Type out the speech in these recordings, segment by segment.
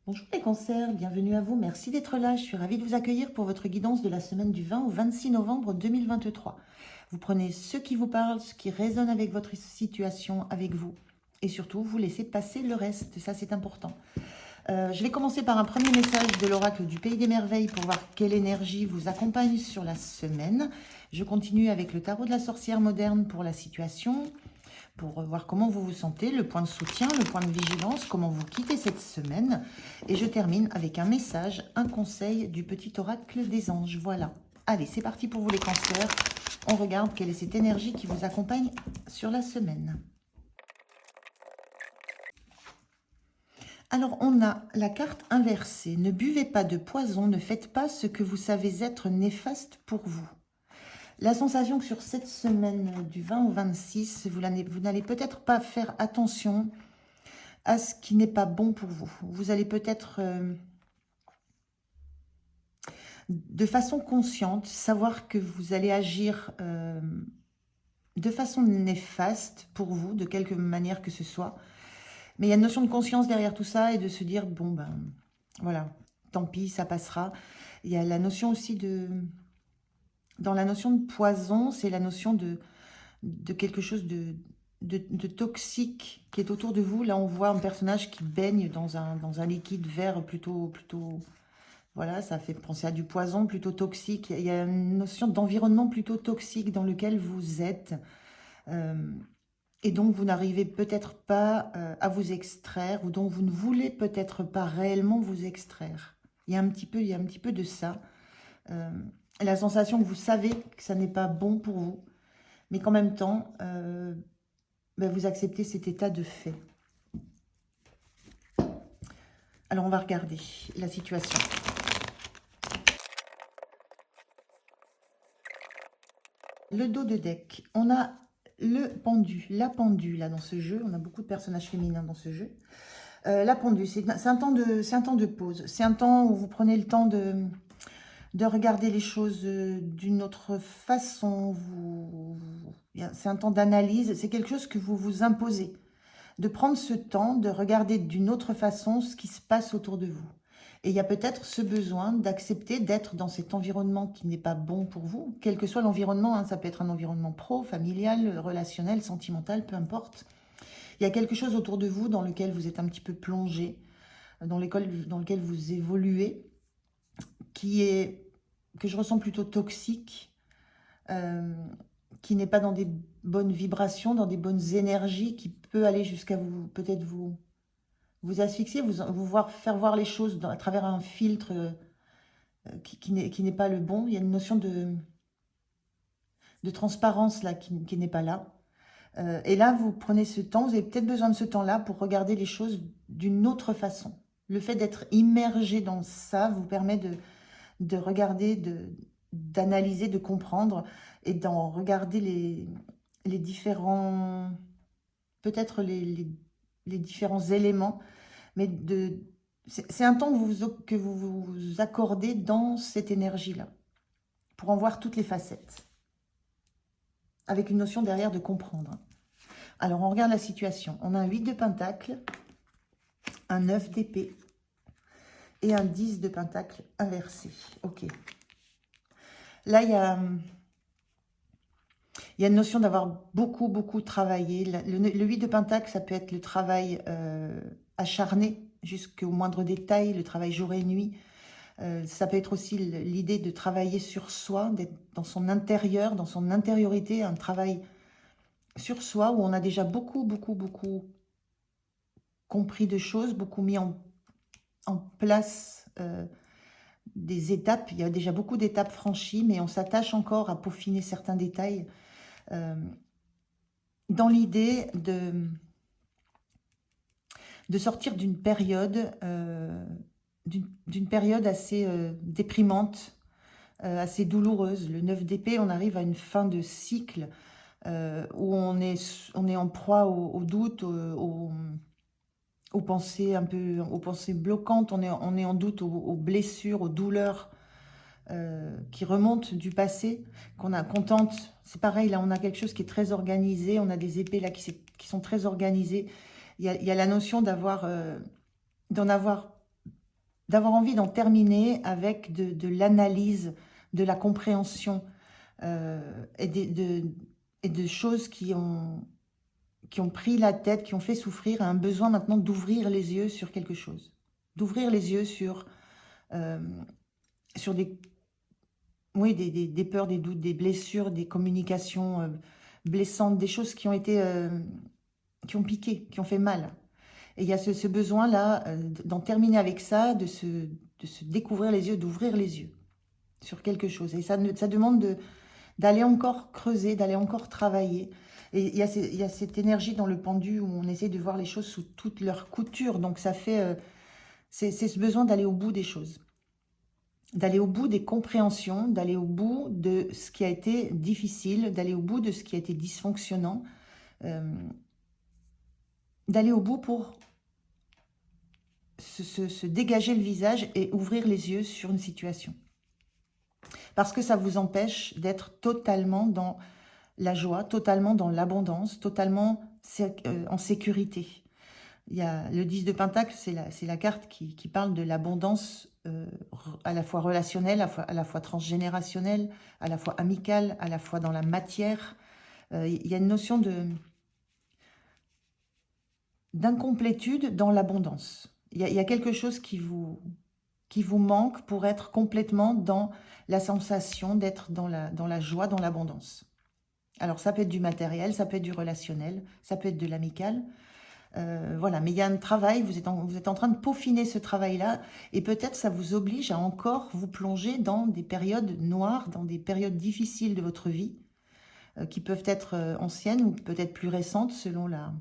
Bonjour les cancers, bienvenue à vous, merci d'être là, je suis ravie de vous accueillir pour votre guidance de la semaine du 20 au 26 novembre 2023. Vous prenez ce qui vous parle, ce qui résonne avec votre situation, avec vous, et surtout vous laissez passer le reste, ça c'est important. Je vais commencer par un premier message de l'oracle du Pays des Merveilles pour voir quelle énergie vous accompagne sur la semaine. Je continue avec le tarot de la sorcière moderne pour la situation, pour voir comment vous vous sentez, le point de soutien, le point de vigilance, comment vous quittez cette semaine. Et je termine avec un message, un conseil du petit oracle des anges. Voilà. Allez, c'est parti pour vous les cancers. On regarde quelle est cette énergie qui vous accompagne sur la semaine. Alors, on a la carte inversée. Ne buvez pas de poison, ne faites pas ce que vous savez être néfaste pour vous. La sensation que sur cette semaine du 20 au 26, vous n'allez peut-être pas faire attention à ce qui n'est pas bon pour vous. Vous allez peut-être, de façon consciente, savoir que vous allez agir de façon néfaste pour vous, de quelque manière que ce soit. Mais il y a une notion de conscience derrière tout ça et de se dire, bon ben, voilà, tant pis, ça passera. Il y a la notion aussi de... Dans la notion de poison, c'est la notion de quelque chose de toxique qui est autour de vous. Là, on voit un personnage qui baigne dans un liquide vert plutôt... Voilà, ça fait penser à du poison plutôt toxique. Il y a une notion d'environnement plutôt toxique dans lequel vous êtes. Et donc, vous n'arrivez peut-être pas à vous extraire ou dont vous ne voulez peut-être pas réellement vous extraire. Il y a un petit peu de ça. La sensation que vous savez que ça n'est pas bon pour vous, mais qu'en même temps, vous acceptez cet état de fait. Alors, on va regarder la situation. Le dos de deck, on a le pendu, la pendue là dans ce jeu. On a beaucoup de personnages féminins dans ce jeu. La pendue, c'est un temps de pause. C'est un temps où vous prenez le temps de regarder les choses d'une autre façon. C'est un temps d'analyse. C'est quelque chose que vous vous imposez. De prendre ce temps, de regarder d'une autre façon ce qui se passe autour de vous. Et il y a peut-être ce besoin d'accepter d'être dans cet environnement qui n'est pas bon pour vous, quel que soit l'environnement, hein, ça peut être un environnement pro, familial, relationnel, sentimental, peu importe. Il y a quelque chose autour de vous dans lequel vous êtes un petit peu plongé, dans lequel vous évoluez, que je ressens plutôt toxique, qui n'est pas dans des bonnes vibrations, dans des bonnes énergies, qui peut aller jusqu'à vous, peut-être vous asphyxier, faire voir les choses à travers un filtre qui n'est pas le bon. Il y a une notion de transparence là qui n'est pas là. Et là, vous prenez ce temps, vous avez peut-être besoin de ce temps-là pour regarder les choses d'une autre façon. Le fait d'être immergé dans ça vous permet de regarder, d'analyser, de comprendre et d'en regarder les différents, peut-être les différents éléments, mais c'est un temps que vous vous accordez dans cette énergie-là, pour en voir toutes les facettes, avec une notion derrière de comprendre. Alors, on regarde la situation. On a un 8 de pentacle, un 9 d'épée et un 10 de pentacle inversé. Ok. Là, il y a une notion d'avoir beaucoup travaillé. Le 8 de pentacle, ça peut être le travail acharné jusqu'au moindre détail, le travail jour et nuit. Ça peut être aussi l'idée de travailler sur soi, d'être dans son intérieur, dans son intériorité, un travail sur soi où on a déjà beaucoup compris de choses, beaucoup mis en place des étapes. Il y a déjà beaucoup d'étapes franchies, mais on s'attache encore à peaufiner certains détails dans l'idée de sortir d'une période assez déprimante, assez douloureuse. Le 9 d'épée, on arrive à une fin de cycle où on est en proie au doute, aux pensées aux pensées bloquantes, on est en doute, aux blessures, aux douleurs qui remontent du passé, qu'on tente. C'est pareil, là on a quelque chose qui est très organisé, on a des épées là qui sont très organisées. Il y a la notion d'en avoir d'avoir envie d'en terminer avec de l'analyse, de la compréhension et de choses qui ont pris la tête, qui ont fait souffrir, et un besoin maintenant d'ouvrir les yeux sur quelque chose. D'ouvrir les yeux sur des, oui, des peurs, des doutes, des blessures, des communications blessantes, des choses qui ont été, qui ont piqué, qui ont fait mal. Et il y a ce besoin-là d'en terminer avec ça, de se découvrir les yeux, d'ouvrir les yeux sur quelque chose. Et ça demande d'aller encore creuser, d'aller encore travailler. Et il y a cette énergie dans le pendu où on essaie de voir les choses sous toutes leurs coutures. Donc ça fait... c'est ce besoin d'aller au bout des choses. D'aller au bout des compréhensions, d'aller au bout de ce qui a été difficile, d'aller au bout de ce qui a été dysfonctionnant, d'aller au bout pour se dégager le visage et ouvrir les yeux sur une situation. Parce que ça vous empêche d'être totalement dans la joie, totalement dans l'abondance, totalement en sécurité. Il y a le 10 de Pentacle, c'est la carte qui parle de l'abondance à la fois relationnelle, à la fois transgénérationnelle, à la fois amicale, à la fois dans la matière. Il y a une notion d'incomplétude dans l'abondance. Il y a quelque chose qui vous manque pour être complètement dans la sensation d'être dans la joie, dans l'abondance. Alors ça peut être du matériel, ça peut être du relationnel, ça peut être de l'amical. Voilà, mais il y a un travail, vous êtes en train de peaufiner ce travail-là, et peut-être ça vous oblige à encore vous plonger dans des périodes noires, dans des périodes difficiles de votre vie, qui peuvent être anciennes ou peut-être plus récentes selon la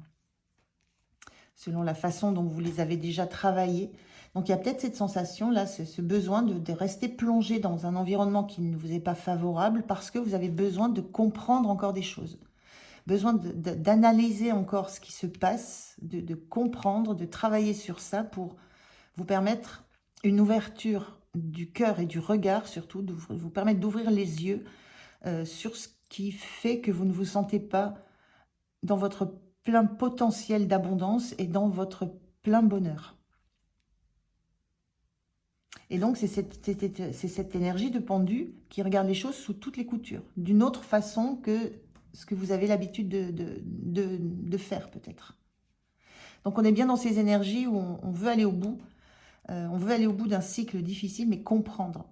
façon dont vous les avez déjà travaillées. Donc il y a peut-être cette sensation-là, ce besoin de rester plongé dans un environnement qui ne vous est pas favorable parce que vous avez besoin de comprendre encore des choses. Besoin d'analyser encore ce qui se passe, de comprendre, de travailler sur ça pour vous permettre une ouverture du cœur et du regard, surtout, vous permettre d'ouvrir les yeux sur ce qui fait que vous ne vous sentez pas dans votre plein potentiel d'abondance et dans votre plein bonheur. Et donc, c'est cette énergie de pendu qui regarde les choses sous toutes les coutures, d'une autre façon que ce que vous avez l'habitude de faire, peut-être. Donc, on est bien dans ces énergies où on veut aller au bout. On veut aller au bout d'un cycle difficile, mais comprendre.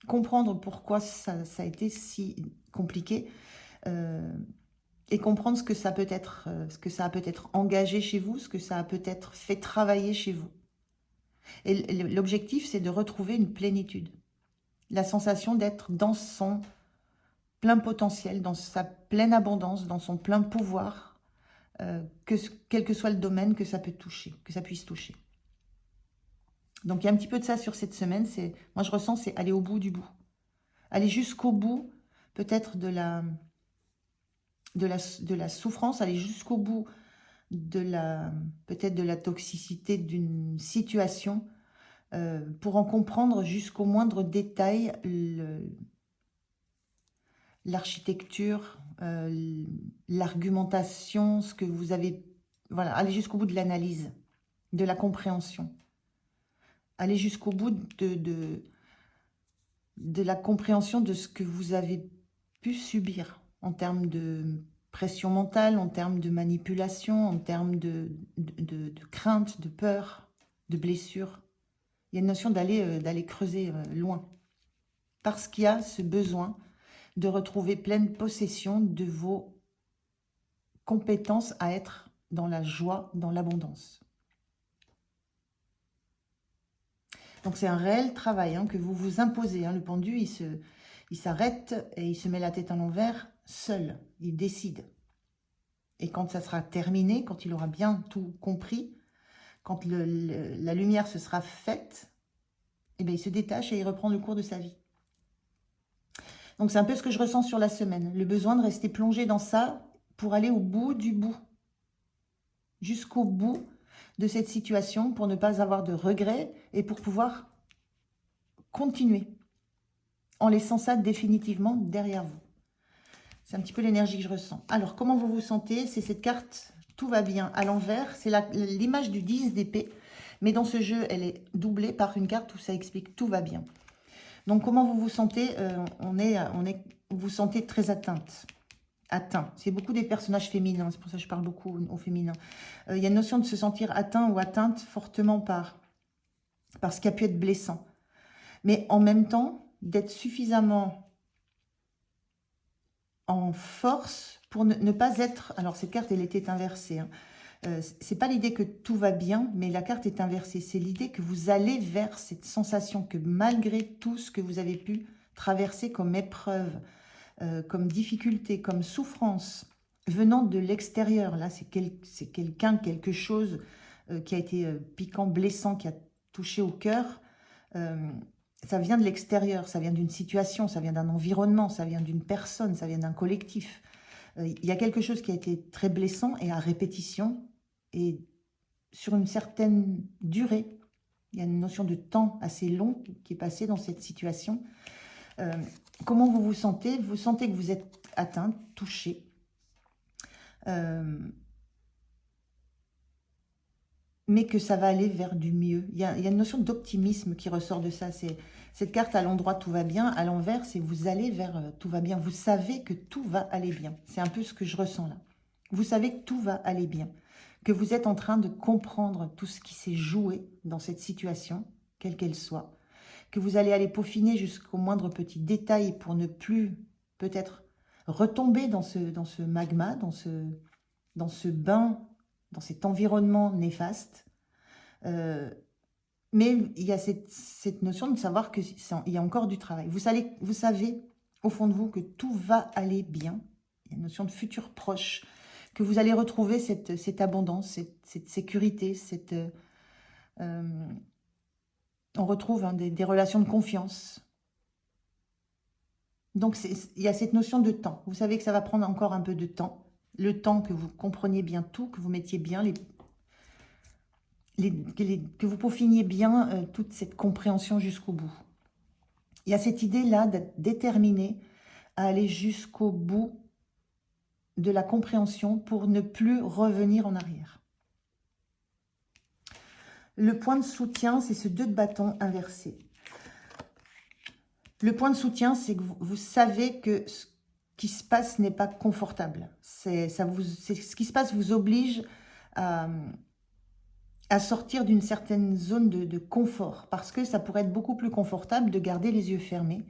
Comprendre pourquoi ça a été si compliqué. Et comprendre ce que ça a peut-être engagé chez vous, ce que ça a peut-être fait travailler chez vous. Et l'objectif, c'est de retrouver une plénitude. La sensation d'être dans son plein potentiel, dans sa pleine abondance, dans son plein pouvoir, quel que soit le domaine que ça peut toucher, que ça puisse toucher. Donc, il y a un petit peu de ça sur cette semaine. Moi, je ressens, c'est aller au bout du bout. Aller jusqu'au bout, peut-être de la souffrance, aller jusqu'au bout peut-être de la toxicité d'une situation, pour en comprendre jusqu'au moindre détail l'architecture, l'argumentation, ce que vous avez... Voilà, aller jusqu'au bout de l'analyse, de la compréhension. Aller jusqu'au bout de la compréhension de ce que vous avez pu subir en termes de pression mentale, en termes de manipulation, en termes de crainte, de peur, de blessure. Il y a une notion d'aller creuser loin. Parce qu'il y a ce besoin de retrouver pleine possession de vos compétences à être dans la joie, dans l'abondance. Donc c'est un réel travail que vous vous imposez. Le pendu, il s'arrête et il se met la tête à l'envers seul. Il décide. Et quand ça sera terminé, quand il aura bien tout compris, quand la lumière se sera faite, eh bien, il se détache et il reprend le cours de sa vie. Donc c'est un peu ce que je ressens sur la semaine. Le besoin de rester plongé dans ça pour aller au bout du bout. Jusqu'au bout de cette situation pour ne pas avoir de regrets et pour pouvoir continuer en laissant ça définitivement derrière vous. C'est un petit peu l'énergie que je ressens. Alors, comment vous vous sentez? C'est cette carte « Tout va bien » à l'envers. C'est l'image du 10 d'épée. Mais dans ce jeu, elle est doublée par une carte où ça explique tout va bien. Donc, comment vous vous sentez? Vous vous sentez très atteint. C'est beaucoup des personnages féminins, c'est pour ça que je parle beaucoup au féminin. Il y a une notion de se sentir atteint ou atteinte fortement par ce qui a pu être blessant. Mais en même temps, d'être suffisamment en force pour ne pas être... Alors, cette carte, elle était inversée. Hein. C'est pas l'idée que tout va bien, mais la carte est inversée. C'est l'idée que vous allez vers cette sensation que malgré tout ce que vous avez pu traverser comme épreuve, comme difficulté, comme souffrance, venant de l'extérieur, là, c'est quelqu'un, quelque chose qui a été piquant, blessant, qui a touché au cœur, ça vient de l'extérieur, ça vient d'une situation, ça vient d'un environnement, ça vient d'une personne, ça vient d'un collectif. Il y a quelque chose qui a été très blessant et à répétition, et sur une certaine durée, il y a une notion de temps assez long qui est passé dans cette situation. Comment vous vous sentez? Vous sentez que vous êtes atteint, touché. Mais que ça va aller vers du mieux. Il y a une notion d'optimisme qui ressort de ça. C'est cette carte à l'endroit tout va bien, à l'envers, c'est vous allez vers tout va bien. Vous savez que tout va aller bien. C'est un peu ce que je ressens là. Vous savez que tout va aller bien. Que vous êtes en train de comprendre tout ce qui s'est joué dans cette situation, quelle qu'elle soit. Que vous allez aller peaufiner jusqu'au moindre petit détail pour ne plus peut-être retomber dans ce magma, dans ce bain, dans cet environnement néfaste. Mais il y a cette notion de savoir qu'il y a encore du travail. Vous savez au fond de vous que tout va aller bien. Il y a une notion de futur proche, que vous allez retrouver cette abondance, cette sécurité, on retrouve des relations de confiance. Donc, il y a cette notion de temps. Vous savez que ça va prendre encore un peu de temps. Le temps que vous compreniez bien tout, que vous mettiez bien que vous peaufiniez bien toute cette compréhension jusqu'au bout. Il y a cette idée-là d'être déterminé à aller jusqu'au bout de la compréhension pour ne plus revenir en arrière. Le point de soutien, c'est ce 2 de bâton inversé. Le point de soutien, c'est que vous savez que ce qui se passe n'est pas confortable. Ce qui se passe vous oblige à sortir d'une certaine zone de confort, parce que ça pourrait être beaucoup plus confortable de garder les yeux fermés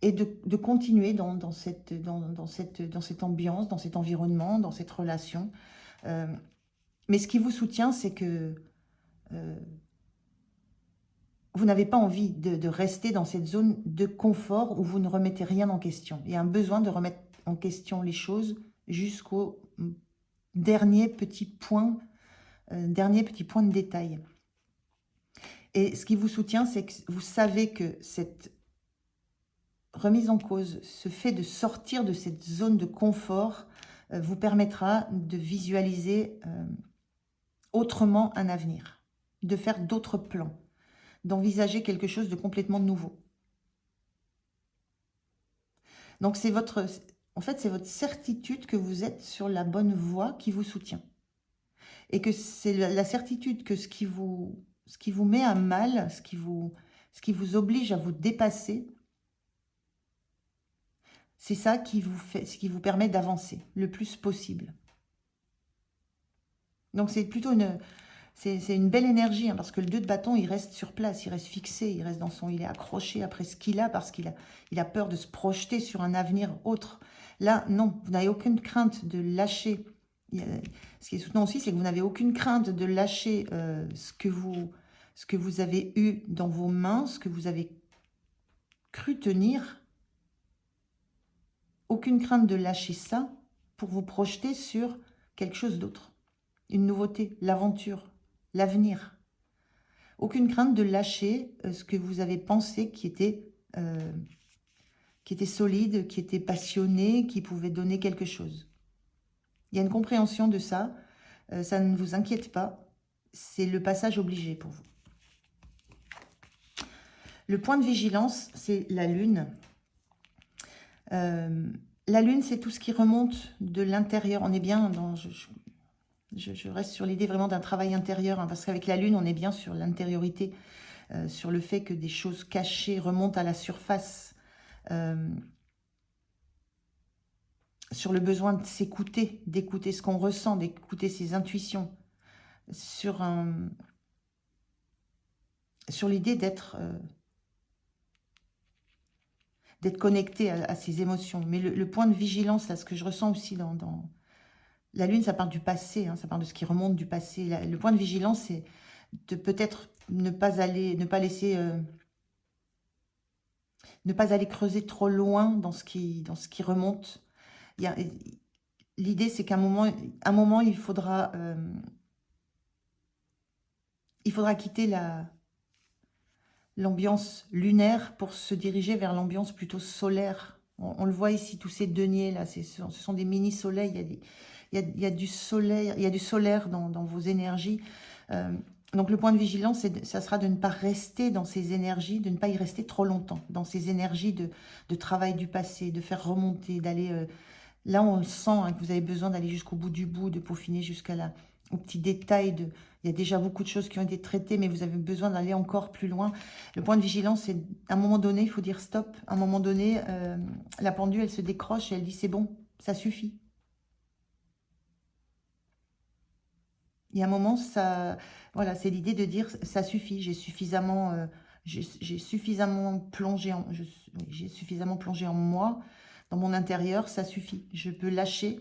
et de continuer dans cette ambiance, dans cet environnement, dans cette relation. Mais ce qui vous soutient, c'est que vous n'avez pas envie de rester dans cette zone de confort où vous ne remettez rien en question. Il y a un besoin de remettre en question les choses jusqu'au dernier petit point de détail. Et ce qui vous soutient, c'est que vous savez que cette remise en cause, ce fait de sortir de cette zone de confort, vous permettra de visualiser autrement un avenir, de faire d'autres plans, d'envisager quelque chose de complètement nouveau. Donc c'est votre certitude que vous êtes sur la bonne voie qui vous soutient. Et que c'est la certitude que ce qui vous met à mal, ce qui vous oblige à vous dépasser, c'est ça ce qui vous permet d'avancer le plus possible. Donc c'est plutôt c'est une belle énergie, hein, parce que le 2 de bâton, il reste sur place, il reste fixé, il est accroché après ce qu'il a, parce qu'il a peur de se projeter sur un avenir autre. Là, non, vous n'avez aucune crainte de lâcher. Ce qui est soutenant aussi, c'est que vous n'avez aucune crainte de lâcher ce que vous avez eu dans vos mains, ce que vous avez cru tenir. Aucune crainte de lâcher ça pour vous projeter sur quelque chose d'autre. Une nouveauté, l'aventure, l'avenir. Aucune crainte de lâcher ce que vous avez pensé qui était solide, qui était passionné, qui pouvait donner quelque chose. Il y a une compréhension de ça. Ça ne vous inquiète pas. C'est le passage obligé pour vous. Le point de vigilance, c'est la lune. La lune, c'est tout ce qui remonte de l'intérieur. On est bien dans... Je reste sur l'idée vraiment d'un travail intérieur, hein, parce qu'avec la Lune, on est bien sur l'intériorité, sur le fait que des choses cachées remontent à la surface, sur le besoin de s'écouter, d'écouter ce qu'on ressent, d'écouter ses intuitions, sur l'idée d'être connecté à ses émotions. Mais le point de vigilance, là, ce que je ressens aussi dans la Lune, ça parle du passé, hein, ça parle de ce qui remonte du passé. Le point de vigilance, c'est de peut-être ne pas aller creuser trop loin dans ce qui remonte. L'idée, c'est qu'à un moment, il faudra quitter l'ambiance lunaire pour se diriger vers l'ambiance plutôt solaire. On le voit ici, tous ces deniers là, ce sont des mini-soleils. Il y a du soleil, il y a du solaire dans vos énergies. Donc le point de vigilance, ça sera de ne pas rester dans ces énergies, de ne pas y rester trop longtemps, dans ces énergies de travail du passé, de faire remonter, d'aller... là, on le sent, hein, que vous avez besoin d'aller jusqu'au bout du bout, de peaufiner au petit détail. Il y a déjà beaucoup de choses qui ont été traitées, mais vous avez besoin d'aller encore plus loin. Le point de vigilance, c'est à un moment donné, il faut dire stop. À un moment donné, la pendule, elle se décroche et elle dit c'est bon, ça suffit. Il y a un moment, voilà, c'est l'idée de dire ça suffit, j'ai suffisamment plongé en moi, dans mon intérieur, ça suffit. Je peux lâcher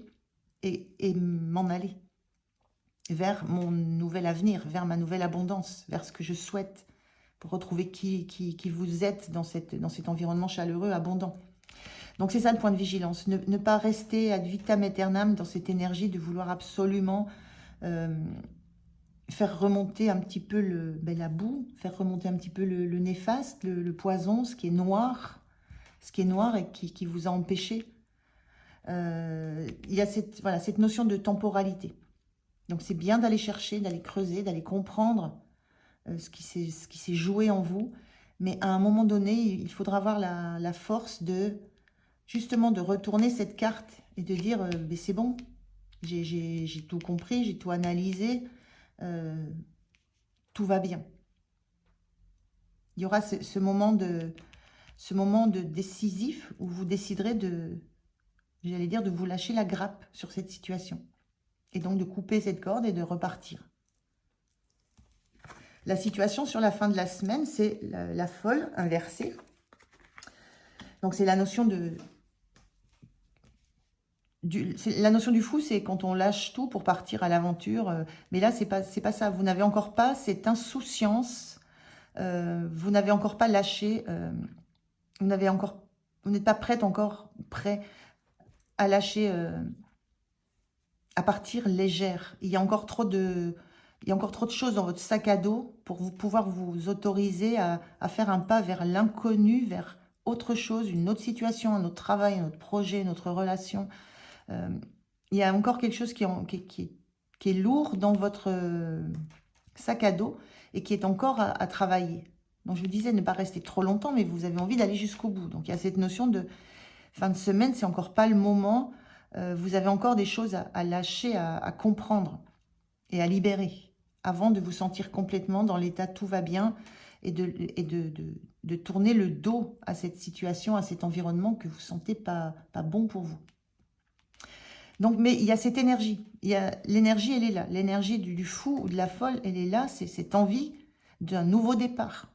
et m'en aller vers mon nouvel avenir, vers ma nouvelle abondance, vers ce que je souhaite, pour retrouver qui vous êtes dans cet environnement chaleureux, abondant. Donc c'est ça le point de vigilance, ne pas rester ad vitam aeternam dans cette énergie de vouloir absolument faire remonter un petit peu la boue, faire remonter un petit peu le néfaste, le poison, ce qui est noir et qui vous a empêché. Il y a cette notion de temporalité. Donc c'est bien d'aller chercher, d'aller creuser, d'aller comprendre ce qui s'est joué en vous. Mais à un moment donné, il faudra avoir la force justement de retourner cette carte et de dire c'est bon, j'ai tout compris, j'ai tout analysé, tout va bien. Il y aura ce moment de décisif où vous déciderez de vous lâcher la grappe sur cette situation. Et donc de couper cette corde et de repartir. La situation sur la fin de la semaine, c'est la folle inversée. Donc c'est la notion la notion du fou, c'est quand on lâche tout pour partir à l'aventure. Mais là, c'est pas ça. Vous n'avez encore pas cette insouciance. Vous n'avez encore pas lâché. Vous n'êtes pas prête encore, prêt à lâcher, à partir légère. Il y a encore trop de choses dans votre sac à dos pour pouvoir vous autoriser à faire un pas vers l'inconnu, vers autre chose, une autre situation, un autre travail, un autre projet, une autre relation. Il y a encore quelque chose qui est lourd dans votre sac à dos et qui est encore à travailler. Donc je vous disais, ne pas rester trop longtemps, mais vous avez envie d'aller jusqu'au bout. Donc il y a cette notion de fin de semaine, c'est encore pas le moment. Vous avez encore des choses à lâcher, à comprendre et à libérer avant de vous sentir complètement dans l'état tout va bien et de tourner le dos à cette situation, à cet environnement que vous sentez pas bon pour vous. Donc, mais il y a cette énergie. L'énergie, elle est là. L'énergie du fou ou de la folle, elle est là. C'est cette envie d'un nouveau départ.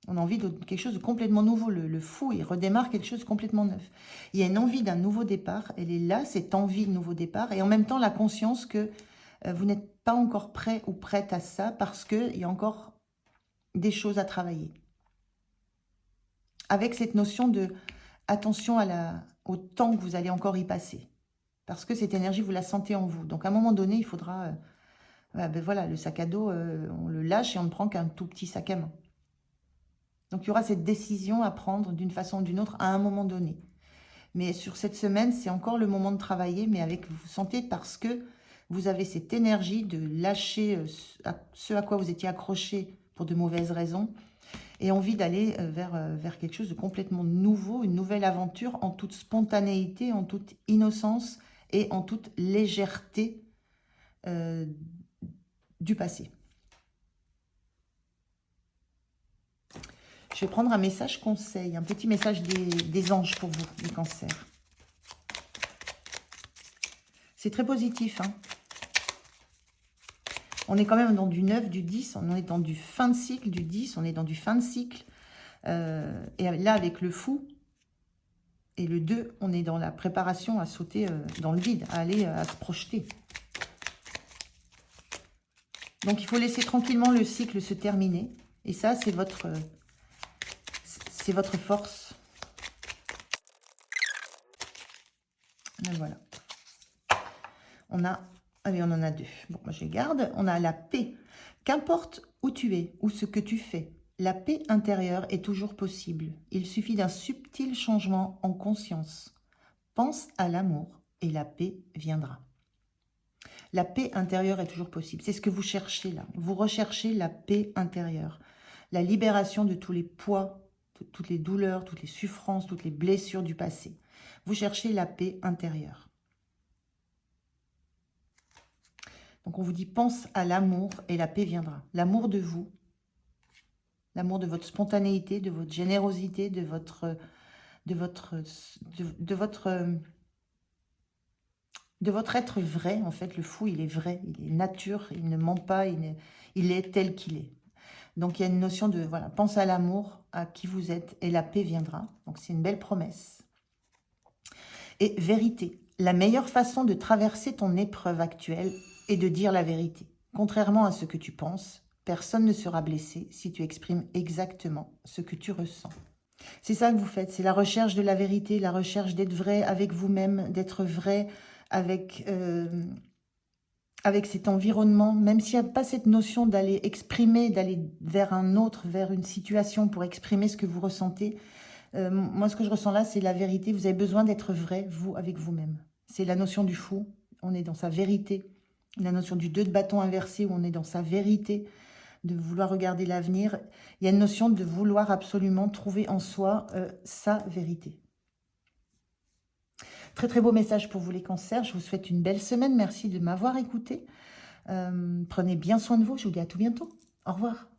On a envie de quelque chose de complètement nouveau. Le fou, il redémarre quelque chose de complètement neuf. Il y a une envie d'un nouveau départ. Elle est là, cette envie de nouveau départ. Et en même temps, la conscience que vous n'êtes pas encore prêt ou prête à ça parce qu'il y a encore des choses à travailler. Avec cette notion de attention au temps que vous allez encore y passer. Parce que cette énergie, vous la sentez en vous. Donc, à un moment donné, il faudra... voilà, le sac à dos, on le lâche et on ne prend qu'un tout petit sac à main. Donc, il y aura cette décision à prendre d'une façon ou d'une autre à un moment donné. Mais sur cette semaine, c'est encore le moment de travailler, mais vous sentez parce que vous avez cette énergie de lâcher ce à quoi vous étiez accroché pour de mauvaises raisons et envie d'aller vers quelque chose de complètement nouveau, une nouvelle aventure en toute spontanéité, en toute innocence et en toute légèreté du passé. Je vais prendre un message conseil, un petit message des anges pour vous, les cancers. C'est très positif, hein. On est quand même dans du 9, du 10, on est dans du fin de cycle, du 10, on est dans du fin de cycle. Et là, avec le fou et le 2, on est dans la préparation à sauter dans le vide, à aller à se projeter. Donc, il faut laisser tranquillement le cycle se terminer. Et ça, c'est votre force. Et voilà. On a... Allez, on en a 2. Bon, moi, je les garde. On a la paix. Qu'importe où tu es ou ce que tu fais, la paix intérieure est toujours possible. Il suffit d'un subtil changement en conscience. Pense à l'amour et la paix viendra. La paix intérieure est toujours possible. C'est ce que vous cherchez là. Vous recherchez la paix intérieure. La libération de tous les poids, de toutes les douleurs, toutes les souffrances, toutes les blessures du passé. Vous cherchez la paix intérieure. Donc on vous dit, pense à l'amour et la paix viendra. L'amour de vous, l'amour de votre spontanéité, de votre générosité, de votre être vrai. En fait, le fou, il est vrai, il est nature, il ne ment pas, il est tel qu'il est. Donc il y a une notion de, voilà, pense à l'amour, à qui vous êtes, et la paix viendra. Donc c'est une belle promesse. Et vérité. La meilleure façon de traverser ton épreuve actuelle est de dire la vérité. Contrairement à ce que tu penses, personne ne sera blessé si tu exprimes exactement ce que tu ressens. C'est ça que vous faites, c'est la recherche de la vérité, la recherche d'être vrai avec vous-même, d'être vrai avec cet environnement, même s'il n'y a pas cette notion d'aller exprimer, d'aller vers un autre, vers une situation pour exprimer ce que vous ressentez. Moi, ce que je ressens là, c'est la vérité. Vous avez besoin d'être vrai, vous, avec vous-même. C'est la notion du fou, on est dans sa vérité. La notion du 2 de bâton inversé, où on est dans sa vérité, de vouloir regarder l'avenir. Il y a une notion de vouloir absolument trouver en soi sa vérité. Très très beau message pour vous les cancers. Je vous souhaite une belle semaine. Merci de m'avoir écouté. Prenez bien soin de vous. Je vous dis à tout bientôt. Au revoir.